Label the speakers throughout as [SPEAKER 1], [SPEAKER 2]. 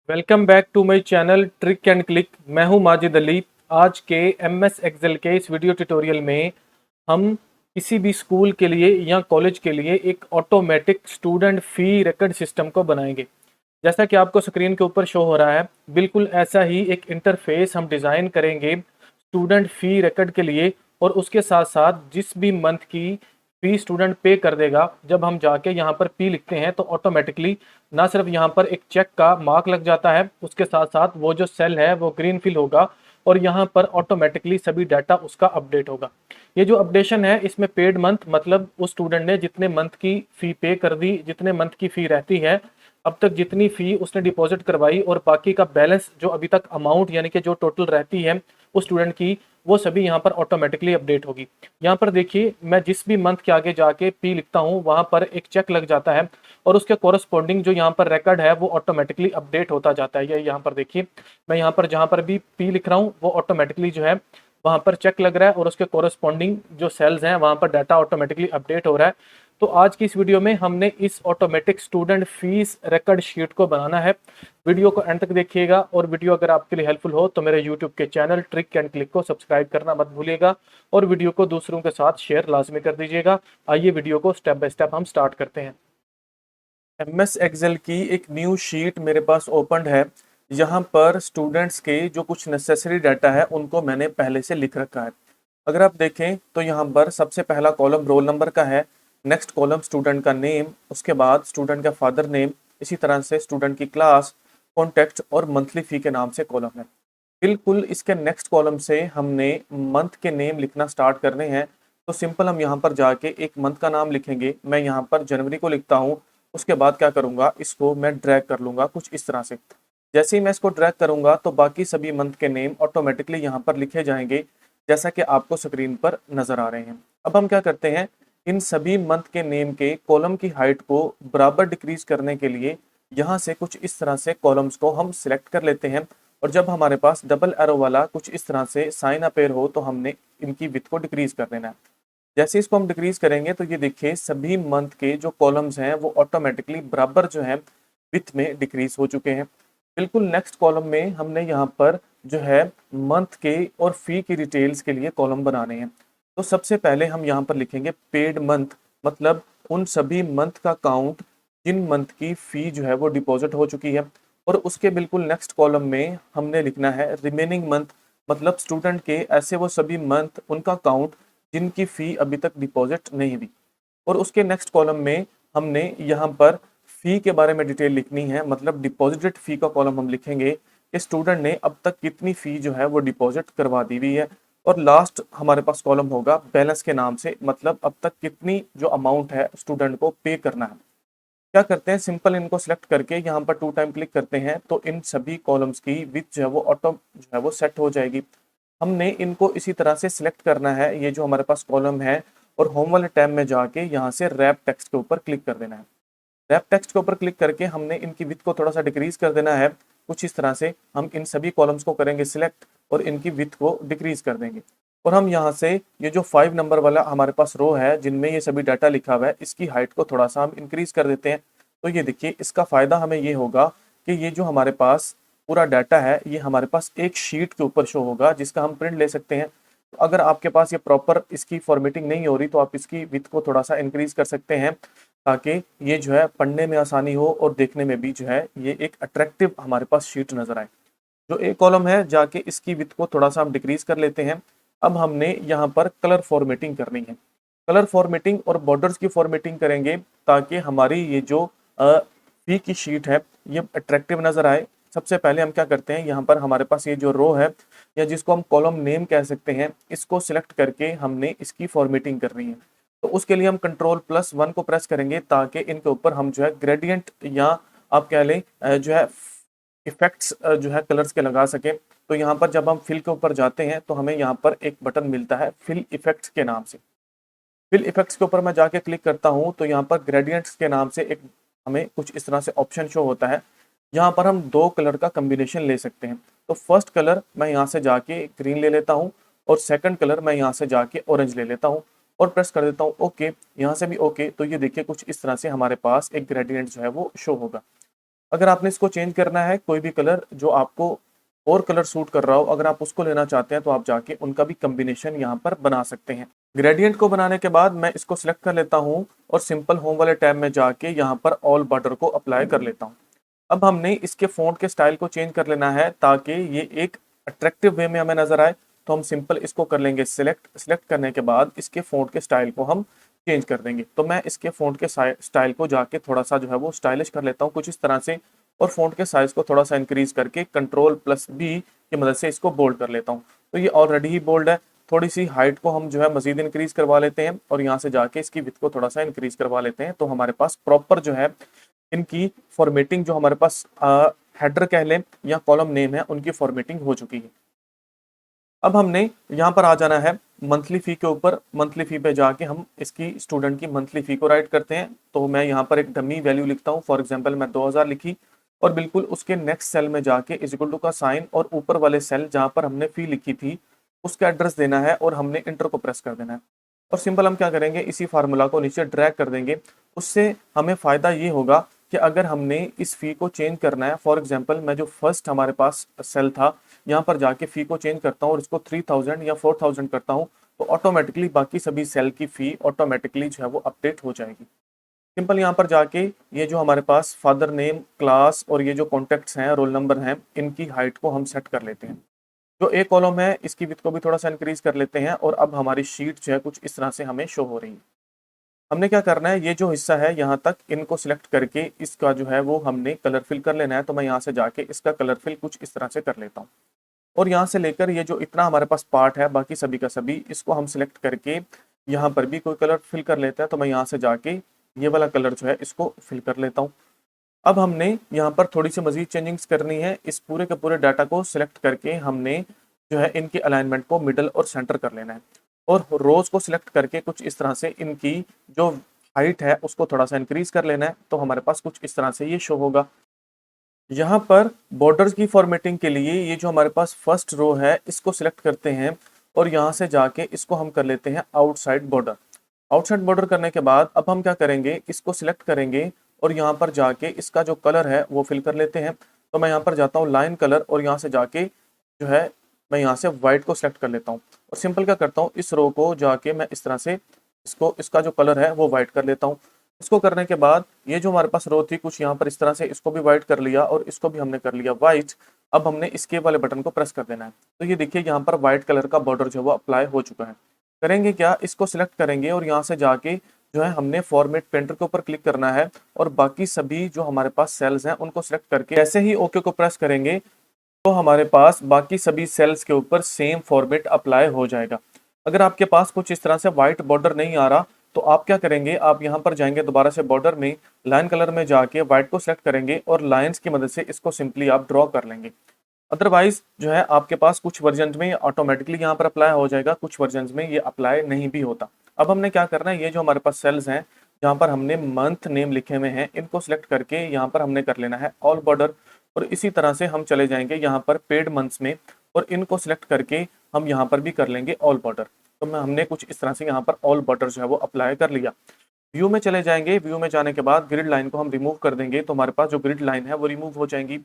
[SPEAKER 1] Welcome back to my channel trick and click. मैं हूं माजिद अली। आज के एमएस एक्सेल के इस वीडियो ट्यूटोरियल में हम किसी भी स्कूल के लिए या कॉलेज के लिए एक ऑटोमेटिक स्टूडेंट फी रिकॉर्ड सिस्टम को बनाएंगे। जैसा कि आपको स्क्रीन के ऊपर शो हो रहा है, बिल्कुल ऐसा ही एक इंटरफेस हम डिज़ाइन करेंगे स्टूडेंट फ़ी रिकॉर्ड के लिए। और उसके साथ साथ जिस भी मंथ की फ़ी स्टूडेंट पे कर देगा, जब हम जाके यहाँ पर पी लिखते हैं तो ऑटोमेटिकली ना सिर्फ यहाँ पर एक चेक का मार्क लग जाता है, उसके साथ साथ वो जो सेल है वो ग्रीन फिल होगा और यहाँ पर ऑटोमेटिकली सभी डाटा उसका अपडेट होगा। ये जो अपडेशन है इसमें पेड मंथ मतलब उस स्टूडेंट ने जितने मंथ की फ़ी पे कर दी, जितने मंथ की फ़ी रहती है, अब तक जितनी फ़ी उसने डिपॉजिट करवाई और बाकी का बैलेंस जो अभी तक अमाउंट यानी कि जो टोटल रहती है उस स्टूडेंट की, वो सभी यहाँ पर ऑटोमेटिकली अपडेट होगी। यहाँ पर देखिए, मैं जिस भी मंथ के आगे जाके पी लिखता हूँ वहाँ पर एक चेक लग जाता है और उसके कोरस्पॉन्डिंग जो यहाँ पर रिकॉर्ड है वो ऑटोमेटिकली अपडेट होता जाता है। ये यहाँ पर देखिए, मैं यहाँ पर जहाँ पर भी पी लिख रहा हूँ वो ऑटोमेटिकली जो है वहाँ पर चेक लग रहा है और उसके कोरस्पॉन्डिंग जो सेल्स हैं वहाँ पर डाटा ऑटोमेटिकली अपडेट हो रहा है। तो आज की इस वीडियो में हमने इस automatic student fees record sheet को बनाना है। वीडियो को एंड तक देखिएगा और वीडियो अगर आपके लिए हेल्पफुल हो तो मेरे यूट्यूब के चैनल ट्रिक एंड क्लिक को सब्सक्राइब करना मत भूलिएगा और वीडियो को दूसरों के साथ शेयर लाजमी कर दीजिएगा। आइए वीडियो को स्टेप बाय स्टेप हम स्टार्ट करते हैं। एमएस एक्सेल की एक न्यू शीट मेरे पास ओपन है। यहाँ पर स्टूडेंट्स के जो कुछ नेसेसरी डाटा है उनको मैंने पहले से लिख रखा है। अगर आप देखें तो यहाँ पर सबसे पहला कॉलम रोल नंबर का है, नेक्स्ट कॉलम स्टूडेंट का नेम, उसके बाद स्टूडेंट का फादर नेम, इसी तरह से स्टूडेंट की क्लास, कॉन्टेक्ट और मंथली फी के नाम से कॉलम है। बिल्कुल इसके नेक्स्ट कॉलम से हमने मंथ के नेम लिखना स्टार्ट करने हैं। तो सिंपल हम यहाँ पर जाके एक मंथ का नाम लिखेंगे। मैं यहाँ पर जनवरी को लिखता हूँ। उसके बाद क्या करूँगा, इसको मैं ड्रैग कर लूँगा कुछ इस तरह से। जैसे ही मैं इसको ड्रैग करूँगा तो बाकी सभी मंथ के नेम ऑटोमेटिकली यहाँ पर लिखे जाएंगे, जैसा कि आपको स्क्रीन पर नज़र आ रहे हैं। अब हम क्या करते हैं, इन सभी मंथ के नेम के कॉलम की हाइट को बराबर डिक्रीज करने के लिए यहाँ से कुछ इस तरह से कॉलम्स को हम सिलेक्ट कर लेते हैं। और जब हमारे पास डबल एरो वाला कुछ इस तरह से साइन अपेयर हो तो हमने इनकी विड्थ को डिक्रीज कर देना है। जैसे इसको हम डिक्रीज करेंगे तो ये देखिए सभी मंथ के जो कॉलम्स हैं वो ऑटोमेटिकली बराबर जो है विड्थ में डिक्रीज हो चुके हैं। बिल्कुल नेक्स्ट कॉलम में हमने यहाँ पर जो है मंथ के और फी की डिटेल्स के लिए कॉलम बनाने हैं। तो सबसे पहले हम यहाँ पर लिखेंगे पेड मंथ, मतलब उन सभी मंथ का काउंट जिन मंथ की फी जो है वो डिपॉजिट हो चुकी है। और उसके बिल्कुल नेक्स्ट कॉलम में हमने लिखना है रिमेनिंग मंथ, मतलब स्टूडेंट के ऐसे वो सभी मंथ उनका काउंट जिनकी फ़ी अभी तक डिपॉजिट नहीं हुई। और उसके नेक्स्ट कॉलम में हमने यहाँ पर फ़ी के बारे में डिटेल लिखनी है, मतलब डिपॉजिटेड फ़ी का कॉलम हम लिखेंगे कि स्टूडेंट ने अब तक कितनी फ़ी जो है वो डिपॉजिट करवा दी हुई है। और लास्ट हमारे पास कॉलम होगा बैलेंस के नाम से, मतलब अब तक कितनी जो अमाउंट है स्टूडेंट को पे करना है। क्या करते हैं, सिंपल इनको सिलेक्ट करके यहाँ पर 2 टाइम क्लिक करते हैं तो इन सभी कॉलम्स की विड्थ जो है वो ऑटो जो है वो सेट हो जाएगी। हमने इनको इसी तरह से सिलेक्ट करना है, ये जो हमारे पास कॉलम है, और होम वाले टैब में जाके यहाँ से रैप टेक्स्ट के ऊपर क्लिक कर देना है। रैप टेक्स्ट के ऊपर क्लिक करके हमने इनकी विड्थ को थोड़ा सा डिक्रीज कर देना है। कुछ इस तरह से हम इन सभी कॉलम्स को करेंगे सिलेक्ट और इनकी विड्थ को डिक्रीज कर देंगे। और हम यहाँ से ये जो 5 नंबर वाला हमारे पास रो है जिनमें ये सभी डाटा लिखा हुआ है, इसकी हाइट को थोड़ा सा हम इंक्रीज कर देते हैं। तो ये देखिए, इसका फायदा हमें ये होगा कि ये जो हमारे पास पूरा डाटा है ये हमारे पास एक शीट के ऊपर शो होगा जिसका हम प्रिंट ले सकते हैं। तो अगर आपके पास ये प्रॉपर इसकी फॉर्मेटिंग नहीं हो रही तो आप इसकी विड्थ को थोड़ा सा इंक्रीज कर सकते हैं, ताकि ये जो है पढ़ने में आसानी हो और देखने में भी जो है ये एक अट्रैक्टिव हमारे पास शीट नजर आए। जो एक कॉलम है जाके इसकी विड्थ को थोड़ा सा हम डिक्रीज कर लेते हैं। अब हमने यहाँ पर कलर फॉर्मेटिंग करनी है। कलर फॉर्मेटिंग और बॉर्डर्स की फॉर्मेटिंग करेंगे ताकि हमारी ये जो फी की शीट है ये अट्रैक्टिव नजर आए। सबसे पहले हम क्या करते हैं, यहाँ पर हमारे पास ये जो रो है या जिसको हम कॉलम नेम कह सकते हैं, इसको सिलेक्ट करके हमने इसकी फॉर्मेटिंग करनी है। तो उसके लिए हम कंट्रोल+1 को प्रेस करेंगे ताकि इनके ऊपर हम जो है ग्रेडियंट या आप कह लें जो है इफेक्ट्स जो है कलर्स के लगा सकें। तो यहाँ पर जब हम फिल के ऊपर जाते हैं तो हमें यहाँ पर एक बटन मिलता है फिल इफेक्ट्स के नाम से। फिल इफेक्ट्स के ऊपर मैं जाके क्लिक करता हूँ तो यहाँ पर ग्रेडियंट्स के नाम से एक हमें कुछ इस तरह से ऑप्शन शो होता है। यहाँ पर हम 2 कलर का कम्बिनेशन ले सकते हैं। तो फर्स्ट कलर मैं यहाँ से जाके ग्रीन ले लेता हूँ और सेकंड कलर मैं यहाँ से जाके ऑरेंज ले लेता हूँ और प्रेस कर देता हूँ ओके। यहाँ से भी ओके। तो ये देखिए कुछ इस तरह से हमारे पास एक ग्रेडियंट जो है वो शो होगा। अगर आपने इसको चेंज करना है, कोई भी कलर जो आपको और कलर सूट कर रहा हो, अगर आप उसको लेना चाहते हैं तो आप जाके उनका भी कॉम्बिनेशन यहाँ पर बना सकते हैं। ग्रेडियंट को बनाने के बाद मैं इसको सिलेक्ट कर लेता हूँ और सिंपल होम वाले टैब में जाके यहाँ पर ऑल बॉर्डर को अप्लाई कर लेता हूँ। अब हमने इसके फ़ॉन्ट के स्टाइल को चेंज कर लेना है ताकि ये एक अट्रैक्टिव वे में हमें नज़र आए। तो हम सिंपल इसको कर लेंगे सिलेक्ट। सिलेक्ट करने के बाद इसके फ़ॉन्ट के स्टाइल को हम चेंज कर देंगे। तो मैं इसके फ़ॉन्ट के स्टाइल को जाके थोड़ा-सा जो है वो स्टाइलिश कर लेता हूँ कुछ इस तरह से, और फ़ॉन्ट के साइज़ को थोड़ा-सा इंक्रीज़ करके कंट्रोल+B की मदद से इसको बोल्ड कर लेता हूँ। तो ये ऑलरेडी ही बोल्ड है। थोड़ी-सी हाइट को हम जो है मज़ीद इंक्रीज़ करवा लेते हैं और यहाँ से जाके इसकी विड्थ को थोड़ा-सा इंक्रीज़ करवा लेते हैं। तो हमारे पास प्रॉपर जो है इनकी फॉर्मेटिंग जो हमारे पास हेडर कह लें या कॉलम नेम है, उनकी फॉर्मेटिंग हो चुकी है। अब हमने यहाँ पर आ जाना है मंथली फ़ी के ऊपर। मंथली फ़ी पे जाके हम इसकी स्टूडेंट की मंथली फ़ी को राइट करते हैं। तो मैं यहाँ पर एक डमी वैल्यू लिखता हूँ। फॉर एग्जांपल मैं 2000 लिखी और बिल्कुल उसके नेक्स्ट सेल में जाके इज इक्वल टू का साइन और ऊपर वाले सेल जहाँ पर हमने फ़ी लिखी थी उसका एड्रेस देना है और हमने इंटर को प्रेस कर देना है। और सिंपल हम क्या करेंगे, इसी फार्मूला को नीचे ड्रैग कर देंगे। उससे हमें फ़ायदा ये होगा कि अगर हमने इस फ़ी को चेंज करना है, फॉर एग्जांपल मैं जो फर्स्ट हमारे पास सेल था यहाँ पर जाके फ़ी को चेंज करता हूँ और इसको 3000 या 4000 करता हूँ, तो ऑटोमेटिकली बाकी सभी सेल की फ़ी ऑटोमेटिकली जो है वो अपडेट हो जाएगी। सिंपल यहाँ पर जाके ये जो हमारे पास फादर नेम, क्लास और ये जो कॉन्टैक्ट्स हैं, रोल नंबर हैं, इनकी हाइट को हम सेट कर लेते हैं। जो एक कॉलम है इसकी विड्थ को भी थोड़ा सा इंक्रीज कर लेते हैं और अब हमारी शीट जो है कुछ इस तरह से हमें शो हो रही है। हमने क्या करना है, ये जो हिस्सा है यहाँ तक इनको सिलेक्ट करके इसका जो है वो हमने कलर फिल कर लेना है। तो मैं यहाँ से जाके इसका कलर फिल कुछ इस तरह से कर लेता हूँ और यहाँ से लेकर ये जो इतना हमारे पास पार्ट है बाकी सभी का सभी, इसको हम सिलेक्ट करके यहाँ पर भी कोई कलर फिल कर लेते हैं। तो मैं यहाँ से जाके ये वाला कलर जो है इसको फिल कर लेता हूँ। अब हमने यहाँ पर थोड़ी सी मजीद चेंजिंग्स करनी है। इस पूरे के पूरे डाटा को सिलेक्ट करके हमने जो है इनकी अलाइनमेंट को मिडल और सेंटर कर लेना है और रोज को सिलेक्ट करके कुछ इस तरह से इनकी जो हाइट है उसको थोड़ा सा इंक्रीज कर लेना है। तो हमारे पास कुछ इस तरह से ये शो होगा। यहाँ पर बॉर्डर्स की फॉर्मेटिंग के लिए ये जो हमारे पास फर्स्ट रो है इसको सिलेक्ट करते हैं और यहाँ से जाके इसको हम कर लेते हैं आउटसाइड बॉर्डर। आउटसाइड बॉर्डर करने के बाद अब हम क्या करेंगे, इसको सिलेक्ट करेंगे और यहाँ पर जाके इसका जो कलर है वो फिल कर लेते हैं। तो मैं यहाँ पर जाता हूँ लाइन कलर और यहाँ से जाके जो है मैं यहाँ से व्हाइट को सिलेक्ट कर लेता हूँ और सिंपल क्या करता हूँ, इस रो को जाके मैं इस तरह से इसको इसका जो कलर है वो व्हाइट कर लेता हूँ। इसको करने के बाद ये जो हमारे पास रो थी कुछ यहाँ पर इस तरह से, इसको भी व्हाइट कर लिया और इसको भी हमने कर लिया व्हाइट। अब हमने इसके वाले बटन को प्रेस कर देना है। तो ये देखिए यहाँ पर व्हाइट कलर का बॉर्डर जो है वो अप्लाई हो चुका है। करेंगे क्या, इसको सिलेक्ट करेंगे और यहाँ से जाके जो है हमने फॉर्मेट पेंटर के ऊपर क्लिक करना है और बाकी सभी जो हमारे पास सेल्स हैं उनको सिलेक्ट करके जैसे ही ओके को प्रेस करेंगे तो हमारे पास बाकी सभी सेल्स के ऊपर सेम फॉर्मेट अप्लाई हो जाएगा। अगर आपके पास कुछ इस तरह से व्हाइट बॉर्डर नहीं आ रहा तो आप क्या करेंगे, आप यहाँ पर जाएंगे दोबारा से बॉर्डर में लाइन कलर में जाके व्हाइट को सिलेक्ट करेंगे और लाइंस की मदद से इसको सिंपली आप ड्रॉ कर लेंगे। अदरवाइज जो है आपके पास कुछ वर्जन में ऑटोमेटिकली यहाँ पर अप्लाई हो जाएगा, कुछ वर्जन में ये अप्लाई नहीं भी होता। अब हमने क्या करना है, ये जो हमारे पास सेल्स हैं जहाँ पर हमने मंथ नेम लिखे हुए हैं इनको सिलेक्ट करके यहाँ पर हमने कर लेना है ऑल बॉर्डर और इसी तरह से हम चले जाएंगे यहाँ पर पेड मंथ्स में और इनको सिलेक्ट करके हम यहाँ पर भी कर लेंगे ऑल बॉर्डर। तो मैं हमने कुछ इस तरह से यहाँ पर ऑल बॉर्डर जो है वो अप्लाई कर लिया। व्यू में चले जाएंगे, व्यू में जाने के बाद ग्रिड लाइन को हम रिमूव कर देंगे तो हमारे पास जो ग्रिड लाइन है वो रिमूव हो जाएंगी।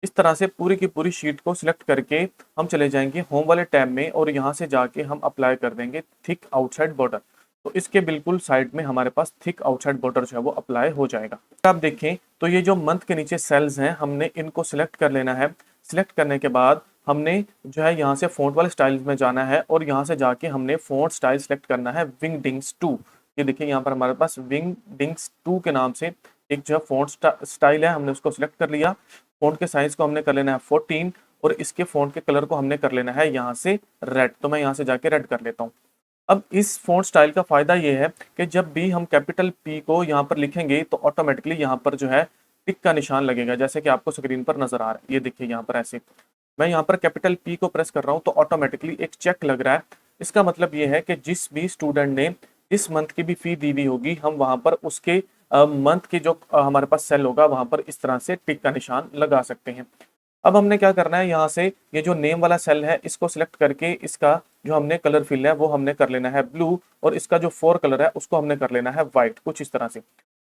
[SPEAKER 1] इस तरह से पूरी की पूरी शीट को सिलेक्ट करके हम चले जाएंगे होम वाले टैब में और यहाँ से जाके हम अप्लाई कर देंगे थिक आउटसाइड बॉर्डर। तो इसके बिल्कुल साइड में हमारे पास थिक आउटसाइड बॉर्डर जो है वो अप्लाई हो जाएगा। आप देखें तो ये जो मंथ के नीचे सेल्स हैं हमने इनको सिलेक्ट कर लेना है। सिलेक्ट करने के बाद हमने जो है यहाँ से फ़ॉन्ट वाले स्टाइल में जाना है और यहाँ से जाके हमने फ़ॉन्ट स्टाइल सेलेक्ट करना है विंगडिंग्स 2। ये देखिए यहाँ पर हमारे पास विंगडिंग्स 2 के नाम से एक जो है फ़ॉन्ट स्टाइल है, हमने उसको सिलेक्ट कर लिया। फ़ॉन्ट के साइज को हमने कर लेना है 14 और इसके फ़ॉन्ट के कलर को हमने कर लेना है यहाँ से रेड। तो मैं यहाँ से जाके रेड कर लेता हूँ। अब इस फ़ॉन्ट स्टाइल का फ़ायदा ये है कि जब भी हम कैपिटल पी को यहाँ पर लिखेंगे तो ऑटोमेटिकली यहाँ पर जो है टिक का निशान लगेगा, जैसे कि आपको स्क्रीन पर नज़र आ रहा है। ये देखिए यहाँ पर ऐसे मैं यहाँ पर कैपिटल पी को प्रेस कर रहा हूँ तो ऑटोमेटिकली एक चेक लग रहा है। इसका मतलब ये है कि जिस भी स्टूडेंट ने इस मंथ की भी फ़ी दी हुई होगी हम वहाँ पर उसके मंथ की जो हमारे पास सेल होगा वहाँ पर इस तरह से टिक का निशान लगा सकते हैं। अब हमने क्या करना है, यहाँ से ये जो नेम वाला सेल है इसको सिलेक्ट करके इसका जो हमने कलर फिल है वो हमने कर लेना है ब्लू और इसका जो फोर कलर है उसको हमने कर लेना है व्हाइट, कुछ इस तरह से।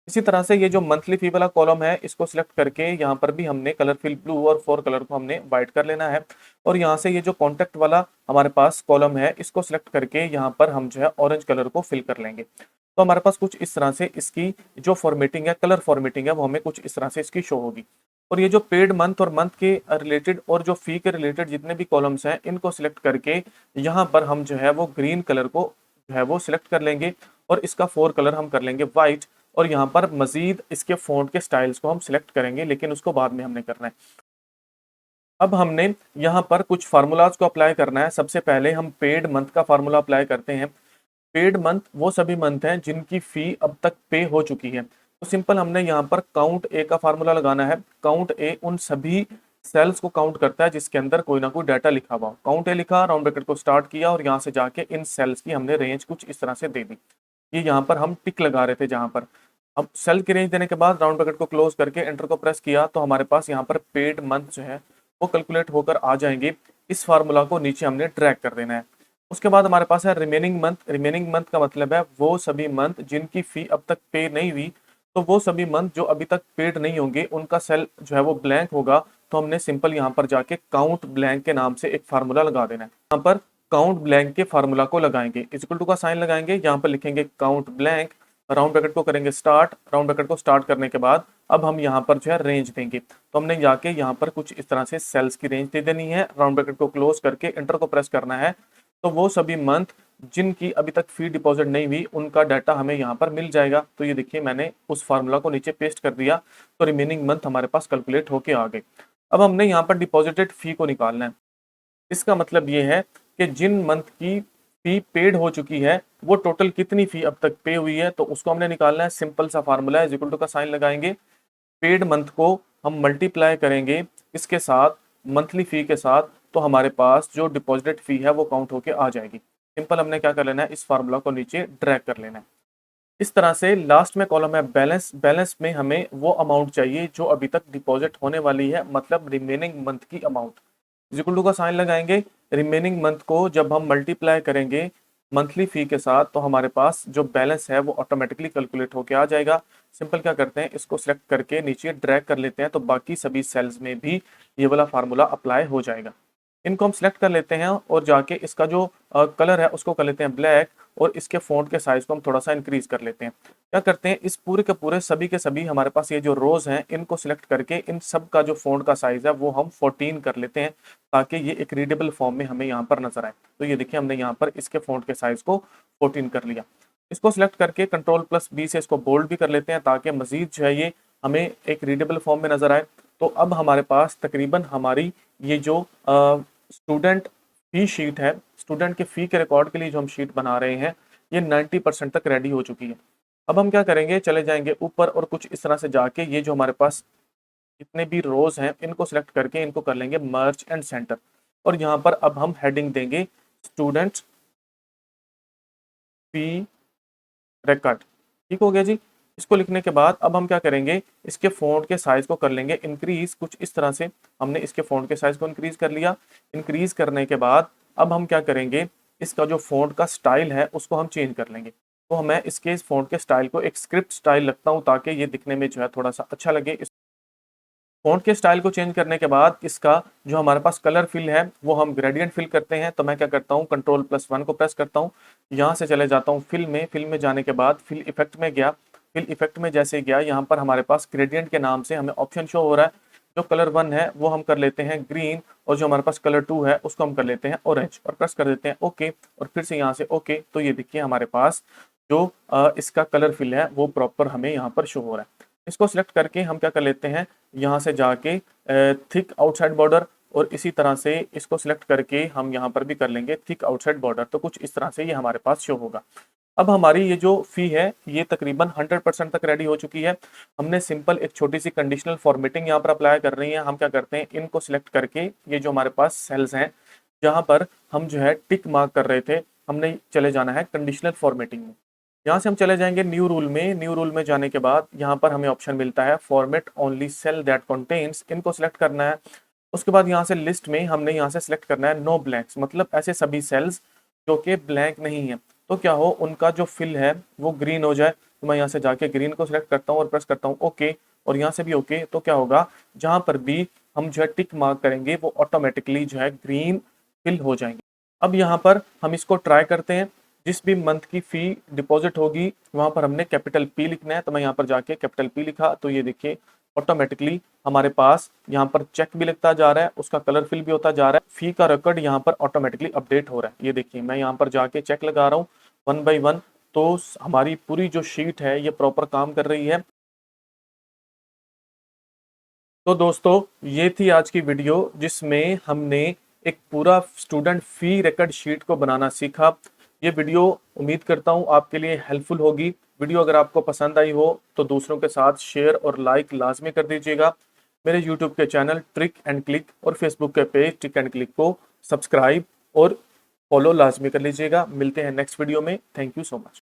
[SPEAKER 1] इसी तरह से ये जो मंथली फी वाला कॉलम है इसको सिलेक्ट करके यहाँ पर भी हमने कलर फिल ब्लू और फॉर कलर को हमने वाइट कर लेना है। और यहाँ से ये जो कॉन्टेक्ट वाला हमारे पास कॉलम है इसको सिलेक्ट करके यहाँ पर हम जो है ऑरेंज कलर को फिल कर लेंगे। तो हमारे पास कुछ इस तरह से इसकी जो फॉर्मेटिंग है, कलर फॉर्मेटिंग है, वो हमें कुछ इस तरह से इसकी शो होगी। और ये जो पेड मंथ और मंथ के रिलेटेड और जो फी के रिलेटेड जितने भी कॉलम्स हैं इनको सिलेक्ट करके यहाँ पर हम जो है वो ग्रीन कलर को जो है वो सिलेक्ट कर लेंगे और इसका फोर कलर हम कर लेंगे व्हाइट। और यहाँ पर मजीद इसके फ़ॉन्ट के स्टाइल्स को हम सिलेक्ट करेंगे, लेकिन उसको बाद में हमने करना है। अब हमने यहाँ पर कुछ फार्मूलाज को अप्लाई करना है। सबसे पहले हम पेड मंथ का फार्मूला अप्लाई करते हैं। पेड मंथ वो सभी मंथ हैं जिनकी फ़ी अब तक पे हो चुकी है। तो सिंपल हमने यहाँ पर काउंट ए का फार्मूला लगाना है। काउंट ए उन सभी सेल्स को काउंट करता है जिसके अंदर कोई ना कोई डाटा लिखा हुआ हो। काउंट ए लिखा, राउंड ब्रैकेट को स्टार्ट किया और यहाँ से जाके इन सेल्स की हमने रेंज कुछ इस तरह से दे दी। ये यहाँ पर हम टिक लगा रहे थे जहाँ पर। अब सेल की रेंज देने के बाद राउंड ब्रैकेट को क्लोज करके एंटर को प्रेस किया तो हमारे पास यहाँ पर पेड मंथ जो है वो कैलकुलेट होकर आ जाएंगे। इस फार्मूला को नीचे हमने ड्रैग कर देना है। उसके बाद हमारे पास है रिमेनिंग मंथ। रिमेनिंग मंथ का मतलब है वो सभी मंथ जिनकी फी अब तक पे नहीं हुई। तो वो सभी मंथ जो अभी तक पेड नहीं होंगे उनका सेल जो है वो ब्लैंक होगा। तो हमने सिंपल यहाँ पर जाके काउंट ब्लैंक के नाम से एक फार्मूला लगा देना है। यहाँ पर काउंट ब्लैंक के फार्मूला को लगाएंगे, इक्वल टू का साइन लगाएंगे, यहाँ पर लिखेंगे काउंट ब्लैंक, राउंड ब्रैकेट को करेंगे स्टार्ट। राउंड ब्रैकेट को स्टार्ट करने के बाद अब हम यहाँ पर जो है रेंज देंगे। तो हमने जाके यहाँ पर कुछ इस तरह से सेल्स की रेंज दे देनी है। राउंड ब्रैकेट को क्लोज करके एंटर को प्रेस करना है। तो वो सभी मंथ जिनकी अभी तक फी डिपॉजिट नहीं हुई उनका डाटा हमें यहाँ पर मिल जाएगा। तो ये देखिए मैंने उस फार्मूला को नीचे पेस्ट कर दिया तो रिमेनिंग मंथ हमारे पास कैलकुलेट होके आ गए। अब हमने यहाँ पर डिपॉजिटेड फी को निकालना है। इसका मतलब ये है कि जिन मंथ की फी पेड हो चुकी है वो टोटल कितनी फी अब तक पे हुई है, तो उसको हमने निकालना है। सिंपल सा फार्मूला है, इक्वल टू का साइन लगाएंगे, पेड मंथ को हम मल्टीप्लाई करेंगे इसके साथ मंथली फी के साथ, तो हमारे पास जो डिपॉजिटेड फी है वो काउंट होके आ जाएगी। सिंपल हमने क्या कर लेना है, इस फार्मूला को नीचे ड्रैग कर लेना है। इस तरह से लास्ट में कॉलम है बैलेंस। बैलेंस में हमें वो अमाउंट चाहिए जो अभी तक डिपॉजिट होने वाली है, मतलब रिमेनिंग मंथ की अमाउंट। इक्वल टू का साइन लगाएंगे, रिमेनिंग मंथ को जब हम मल्टीप्लाई करेंगे मंथली फी के साथ तो हमारे पास जो बैलेंस है वो ऑटोमेटिकली कैलकुलेट होके आ जाएगा। सिंपल क्या करते हैं, इसको सिलेक्ट करके नीचे ड्रैग कर लेते हैं तो बाकी सभी सेल्स में भी ये वाला फार्मूला अप्लाई हो जाएगा। इनको हम सिलेक्ट कर लेते हैं और जाके इसका जो कलर है उसको कर लेते हैं ब्लैक और इसके फ़ॉन्ट के साइज को हम थोड़ा सा इंक्रीज कर लेते हैं। क्या करते हैं, इस पूरे के पूरे सभी के सभी हमारे पास ये जो रोज हैं इनको सिलेक्ट करके इन सब का जो फ़ॉन्ट का साइज है वो हम 14 कर लेते हैं ताकि ये एक रीडेबल फॉर्म में हमें यहाँ पर नजर आए। तो ये देखिए हमने यहाँ पर इसके फ़ॉन्ट के साइज को 14 कर लिया। इसको सिलेक्ट करके कंट्रोल+B से इसको बोल्ड भी कर लेते हैं ताकि मजीद जो है ये हमें एक रीडेबल फॉर्म में नजर आए। तो अब हमारे पास तकरीबन हमारी ये जो स्टूडेंट फी शीट है, स्टूडेंट के फी के रिकॉर्ड के लिए जो हम शीट बना रहे हैं, ये 90% तक रेडी हो चुकी है। अब हम क्या करेंगे, चले जाएंगे ऊपर और कुछ इस तरह से जाके ये जो हमारे पास जितने भी रोज हैं इनको सिलेक्ट करके इनको कर लेंगे मर्ज एंड सेंटर। और यहाँ पर अब हम हेडिंग देंगे स्टूडेंट फी रिकॉर्ड। ठीक हो गया जी। इसको लिखने के बाद अब हम क्या करेंगे, इसके फ़ॉन्ट के साइज को कर लेंगे इंक्रीज कुछ इस तरह से। हमने इसके फ़ॉन्ट के साइज को इंक्रीज कर लिया। इंक्रीज करने के बाद अब हम क्या करेंगे, इसका जो फ़ॉन्ट का स्टाइल है उसको हम चेंज कर लेंगे। तो मैं इसके इस फ़ॉन्ट के स्टाइल को एक स्क्रिप्ट स्टाइल लगता हूँ ताकि ये दिखने में जो है थोड़ा सा अच्छा लगे। इस फ़ॉन्ट के स्टाइल को चेंज करने के बाद इसका जो हमारे पास कलर फिल है वो हम ग्रेडियंट फिल करते हैं। तो मैं क्या करता हूँ, कंट्रोल+1 को प्रेस करता हूँ, यहाँ से चले जाता हूँ फिल में। फिल में जाने के बाद फिल इफेक्ट में गया। फिल इफेक्ट में जैसे गया यहाँ पर हमारे पास ग्रेडियंट के नाम से हमें ऑप्शन शो हो रहा है। जो कलर 1 है वो हम कर लेते हैं ग्रीन और जो हमारे पास कलर 2 है उसको हम कर लेते हैं ऑरेंज और प्रेस कर देते हैं ओके और फिर से यहाँ से ओके। तो ये देखिए हमारे पास जो इसका कलर फिल है वो प्रॉपर हमें यहाँ पर शो हो रहा है। इसको सिलेक्ट करके हम क्या कर लेते हैं, यहाँ से जाके थिक आउटसाइड बॉर्डर और इसी तरह से इसको सिलेक्ट करके हम यहाँ पर भी कर लेंगे थिक आउटसाइड बॉर्डर। तो कुछ इस तरह से ये हमारे पास शो होगा। अब हमारी ये जो फी है ये तकरीबन 100% तक रेडी हो चुकी है। हमने सिंपल एक छोटी सी कंडीशनल फॉर्मेटिंग यहाँ पर अप्लाई कर रही है। हम क्या करते हैं, इनको सिलेक्ट करके ये जो हमारे पास सेल्स हैं जहाँ पर हम जो है टिक मार्क कर रहे थे, हमने चले जाना है कंडीशनल फॉर्मेटिंग में। यहाँ से हम चले जाएंगे न्यू रूल में। न्यू रूल में जाने के बाद यहाँ पर हमें ऑप्शन मिलता है format only cell that contains, इनको सिलेक्ट करना है। उसके बाद यहाँ से लिस्ट में हमने यहाँ से सिलेक्ट करना है नो ब्लैंक्स, मतलब ऐसे सभी सेल्स जो कि ब्लैंक नहीं है। तो क्या हो, उनका जो फिल है वो ग्रीन हो जाए। तो मैं यहाँ से जाके ग्रीन को सिलेक्ट करता हूँ और प्रेस करता हूँ ओके, और यहाँ से भी ओके। तो क्या होगा, जहाँ पर भी हम जो है टिक मार्क करेंगे वो ऑटोमेटिकली जो है ग्रीन फिल हो जाएंगे। अब यहाँ पर हम इसको ट्राई करते हैं। जिस भी मंथ की फी डिपॉजिट होगी वहां पर हमने कैपिटल पी लिखना है। तो मैं यहाँ पर जाके कैपिटल पी लिखा, तो ये देखिए ऑटोमेटिकली हमारे पास यहाँ पर चेक भी लिखता जा रहा है, उसका कलर फिल भी होता जा रहा है, फी का रिकॉर्ड यहाँ पर ऑटोमेटिकली अपडेट हो रहा है। ये देखिए मैं यहाँ पर जाके चेक लगा रहा हूँ 1 बाय 1, तो हमारी पूरी जो शीट है ये प्रॉपर काम कर रही है। तो दोस्तों ये थी आज की वीडियो जिसमें हमने एक पूरा स्टूडेंट फी रिकॉर्ड शीट को बनाना सीखा। ये वीडियो उम्मीद करता हूँ आपके लिए हेल्पफुल होगी। वीडियो अगर आपको पसंद आई हो तो दूसरों के साथ शेयर और लाइक लाजमी कर दीजिएगा। मेरे यूट्यूब के चैनल ट्रिक एंड क्लिक और फेसबुक के पेज ट्रिक एंड क्लिक को सब्सक्राइब और फॉलो लाजमी कर लीजिएगा। मिलते हैं नेक्स्ट वीडियो में। Thank you so much.